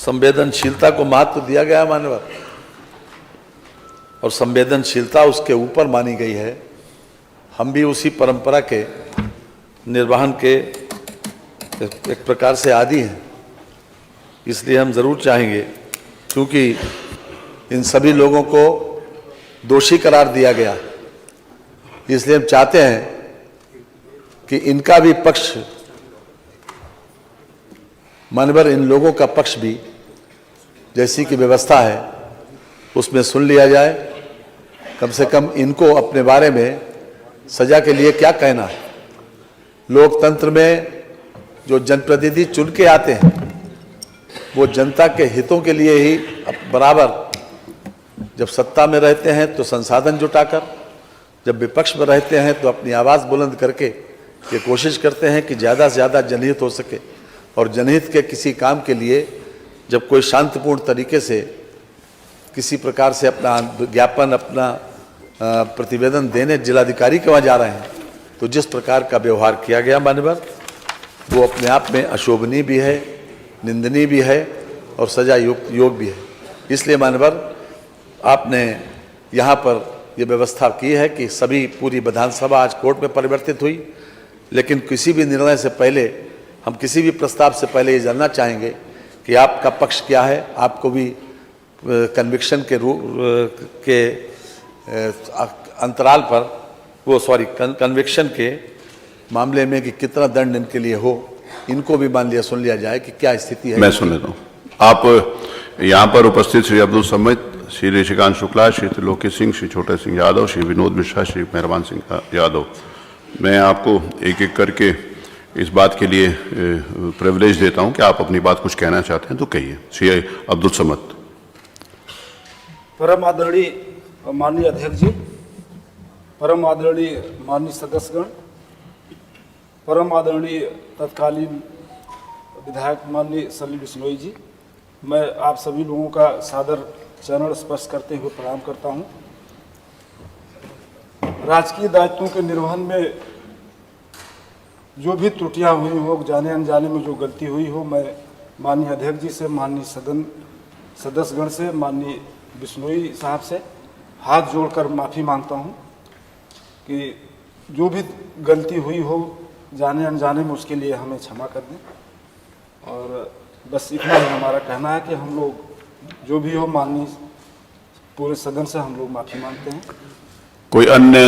संवेदनशीलता को महत्व दिया गया है मान्यवर, और संवेदनशीलता उसके ऊपर मानी गई है। हम भी उसी परंपरा के निर्वहन के एक प्रकार से आदी हैं, इसलिए हम ज़रूर चाहेंगे, क्योंकि इन सभी लोगों को दोषी करार दिया गया, इसलिए हम चाहते हैं कि इनका भी पक्ष, मानवर इन लोगों का पक्ष भी जैसी की व्यवस्था है उसमें सुन लिया जाए। कम से कम इनको अपने बारे में सजा के लिए क्या कहना है। लोकतंत्र में जो जनप्रतिनिधि चुन के आते हैं वो जनता के हितों के लिए ही बराबर, जब सत्ता में रहते हैं तो संसाधन जुटाकर, जब विपक्ष में रहते हैं तो अपनी आवाज़ बुलंद करके ये कोशिश करते हैं कि ज़्यादा से ज़्यादा जनहित हो सके। और जनहित के किसी काम के लिए जब कोई शांतिपूर्ण तरीके से किसी प्रकार से अपना ज्ञापन, अपना प्रतिवेदन देने जिलाधिकारी के वहाँ जा रहे हैं, तो जिस प्रकार का व्यवहार किया गया मान्यवर, वो अपने आप में अशोभनीय भी है, निंदनीय भी है और सजा योग भी है। इसलिए मान्यवर आपने यहाँ पर ये व्यवस्था की है कि सभी पूरी विधानसभा आज कोर्ट में परिवर्तित हुई, लेकिन किसी भी निर्णय से पहले, हम किसी भी प्रस्ताव से पहले ये जानना चाहेंगे कि आपका पक्ष क्या है। आपको भी कन्विक्शन के अंतराल पर कन्विक्शन के मामले में कि कितना दंड इनके लिए हो, इनको भी मान लिया, सुन लिया जाए कि क्या स्थिति है। मैं सुन लेता हूँ। आप यहाँ पर उपस्थित श्री अब्दुल समद, श्री ऋषिकांत शुक्ला, श्री त्रिलोकी सिंह, श्री छोटे सिंह यादव, श्री विनोद मिश्रा, श्री मेहरबान सिंह यादव, मैं आपको एक एक करके इस बात के लिए प्रिविलेज देता हूं कि आप अपनी बात कुछ कहना चाहते हैं तो कहिए। श्री अब्दुल समद। परम आदरणीय माननीय अध्यक्ष जी, परम आदरणीय माननीय सदस्यगण, परम आदरणीय तत्कालीन विधायक माननीय सलील बिश्नोई जी, मैं आप सभी लोगों का सादर चरण स्पर्श करते हुए प्रणाम करता हूं। राजकीय दायित्वों के निर्वहन में जो भी त्रुटियां हुई हो, जाने अनजाने में जो गलती हुई हो, मैं माननीय अध्यक्ष जी से, माननीय सदन सदस्यगण से, माननीय बिश्नोई साहब से हाथ जोड़कर माफ़ी मांगता हूं कि जो भी गलती हुई हो जाने अनजाने में, उसके लिए हमें क्षमा कर दें। और बस इतना ही हमारा कहना है कि हम लोग जो भी हो, माननीय पूरे सदन से हम लोग माफ़ी मांगते हैं। कोई अन्य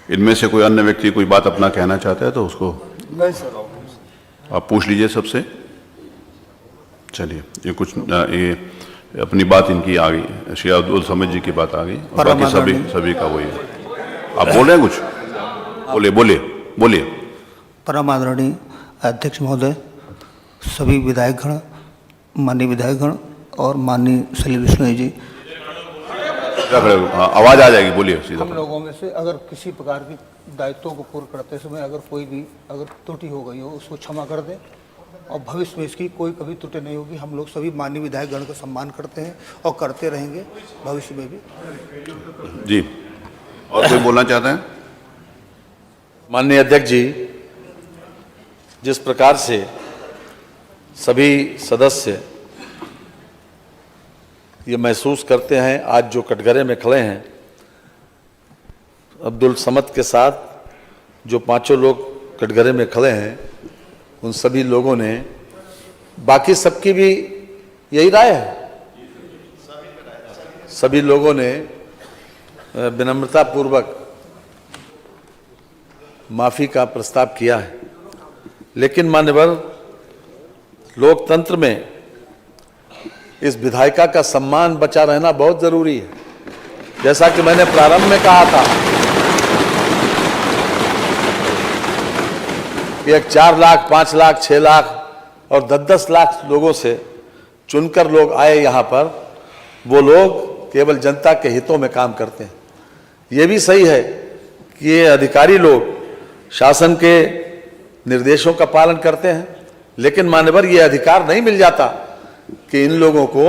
इनमें से कोई अन्य व्यक्ति कोई बात अपना कहना चाहता है तो उसको? नहीं सर, आप पूछ लीजिए सबसे। चलिए, ये कुछ ये अपनी बात इनकी आ गई, श्री अब्दुल समद जी की बात आ गई, और बाकी सभी का वही है। आप बोल रहे हैं कुछ? बोलिए। परम आदरणीय अध्यक्ष महोदय, सभी विधायकगण, माननीय विधायकगण और माननीय सलील बिश्नोई जी, आवाज आ जाएगी, बोलिए सीधा। हम लोगों में से अगर किसी प्रकार की दायित्वों को पूर्ण करते समय अगर कोई भी त्रुटि हो गई हो, उसको क्षमा कर दें, और भविष्य में इसकी कोई कभी त्रुटि नहीं होगी। हम लोग सभी माननीय विधायकगण का सम्मान करते हैं और करते रहेंगे भविष्य में भी। जी, और कोई बोलना चाहते हैं? माननीय अध्यक्ष जी, जिस प्रकार से सभी सदस्य ये महसूस करते हैं, आज जो कटघरे में खड़े हैं, अब्दुल समद के साथ जो पांचों लोग कटघरे में खड़े हैं, उन सभी लोगों ने, बाकी सबकी भी यही राय है, सभी लोगों ने विनम्रता पूर्वक माफ़ी का प्रस्ताव किया है। लेकिन मान्यवर, लोकतंत्र में इस विधायिका का सम्मान बचा रहना बहुत जरूरी है। जैसा कि मैंने प्रारंभ में कहा था कि एक 4 लाख, 5 लाख, 6 लाख और 10-10 लाख लोगों से चुनकर लोग आए यहाँ पर, वो लोग केवल जनता के हितों में काम करते हैं। ये भी सही है कि ये अधिकारी लोग शासन के निर्देशों का पालन करते हैं, लेकिन मान्यवर ये अधिकार नहीं मिल जाता कि इन लोगों को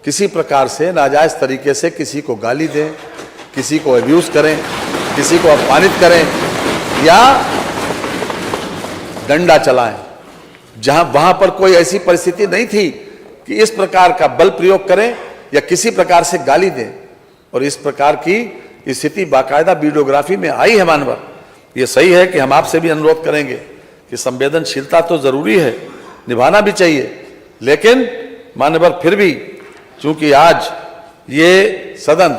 किसी प्रकार से नाजायज तरीके से किसी को गाली दें, किसी को अब्यूज करें, किसी को अपमानित करें या डंडा चलाएं। वहां पर कोई ऐसी परिस्थिति नहीं थी कि इस प्रकार का बल प्रयोग करें या किसी प्रकार से गाली दें, और इस प्रकार की स्थिति बाकायदा वीडियोग्राफी में आई है मानवर। ये सही है कि हम आपसे भी अनुरोध करेंगे कि संवेदनशीलता तो जरूरी है, निभाना भी चाहिए, लेकिन मानवर फिर भी चूंकि आज ये सदन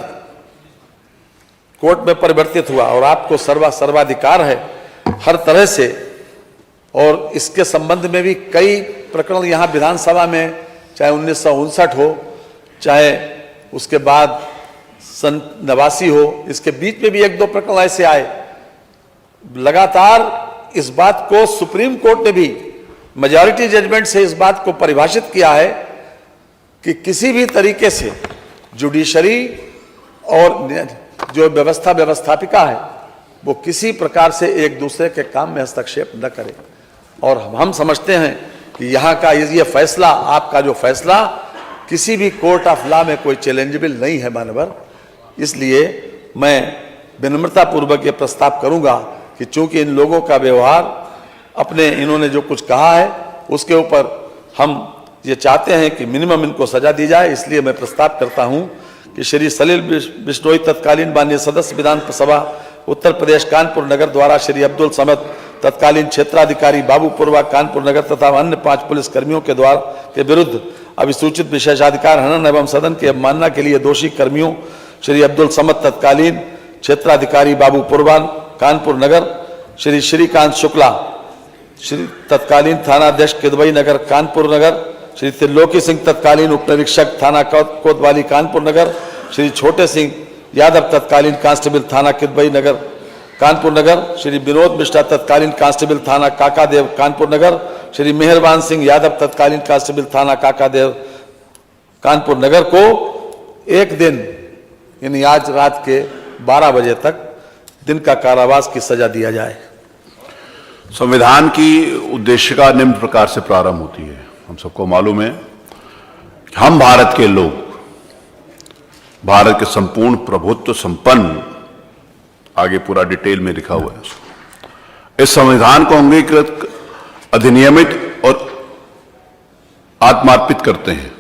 कोर्ट में परिवर्तित हुआ और आपको सर्वाधिकार है हर तरह से, और इसके संबंध में भी कई प्रकरण यहाँ विधानसभा में, चाहे 1959 हो, चाहे उसके बाद सन 89 हो, इसके बीच में भी 1-2 प्रकरण ऐसे आए। लगातार इस बात को सुप्रीम कोर्ट ने भी मेजॉरिटी जजमेंट से इस बात को परिभाषित किया है कि किसी भी तरीके से जुडिशरी और जो व्यवस्थापिका है वो किसी प्रकार से एक दूसरे के काम में हस्तक्षेप न करे। और हम समझते हैं कि यहाँ का ये फैसला, आपका जो फैसला किसी भी कोर्ट ऑफ लॉ में कोई चैलेंजेबल नहीं है मानवर। इसलिए मैं विनम्रता पूर्वक ये प्रस्ताव करूंगा कि चूंकि इन लोगों का व्यवहार, अपने इन्होंने जो कुछ कहा है उसके ऊपर हम ये चाहते हैं कि मिनिमम इनको सजा दी जाए, इसलिए मैं प्रस्ताव करता हूं कि श्री सलील बिश्नोई तत्कालीन माननीय सदस्य विधानसभा उत्तर प्रदेश कानपुर नगर द्वारा श्री अब्दुल समद तत्कालीन क्षेत्राधिकारी बाबूपुरवा कानपुर नगर तथा अन्य 5 पुलिस कर्मियों के विरुद्ध अभिसूचित विशेषाधिकार हनन एवं सदन की अवमानना के लिए दोषी कर्मियों श्री अब्दुल समद तत्कालीन क्षेत्राधिकारी बाबूपुरवा कानपुर नगर, श्री श्रीकांत शुक्ला श्री तत्कालीन थानाध्यक्ष किदवई नगर कानपुर नगर, श्री त्रिलोकी सिंह तत्कालीन उप निरीक्षक थाना कोतवाली कानपुर नगर, श्री छोटे सिंह यादव तत्कालीन कांस्टेबल थाना किदवई नगर कानपुर नगर, श्री विनोद मिश्रा तत्कालीन कांस्टेबल थाना काकादेव कानपुर नगर, श्री मेहरबान सिंह यादव तत्कालीन कांस्टेबल थाना काकादेव कानपुर नगर को 1 दिन यानी आज रात के 12 बजे तक दिन का कारावास की सजा दिया जाए। संविधान की उद्देशिका निम्न प्रकार से प्रारंभ होती है। हम सबको मालूम है कि हम भारत के लोग, भारत के संपूर्ण प्रभुत्व संपन्न, आगे पूरा डिटेल में लिखा हुआ है। इस संविधान को अंगीकृत, अधिनियमित और आत्मार्पित करते हैं।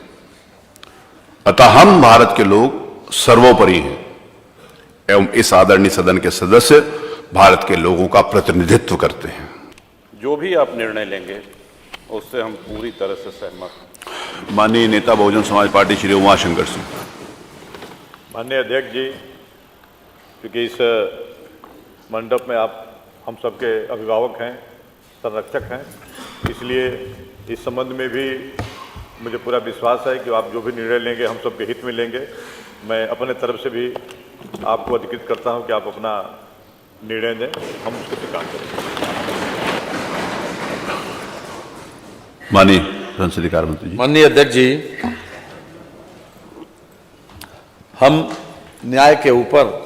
अतः हम भारत के लोग सर्वोपरि हैं एवं इस आदरणीय सदन के सदस्य भारत के लोगों का प्रतिनिधित्व करते हैं। जो भी आप निर्णय लेंगे उससे हम पूरी तरह से सहमत हैं। माननीय नेता बहुजन समाज पार्टी श्री उमाशंकर सिंह। माननीय अध्यक्ष जी, क्योंकि इस मंडप में आप हम सबके अभिभावक हैं, संरक्षक हैं, इसलिए इस संबंध में भी मुझे पूरा विश्वास है कि आप जो भी निर्णय लेंगे हम सबके हित में लेंगे। मैं अपने तरफ से भी आपको अधिकृत करता हूं कि आप अपना निर्णय दें, हम उसको स्वीकार करेंगे। माननीय संसदीय कार्य मंत्री जी। माननीय अध्यक्ष जी, हम न्याय के ऊपर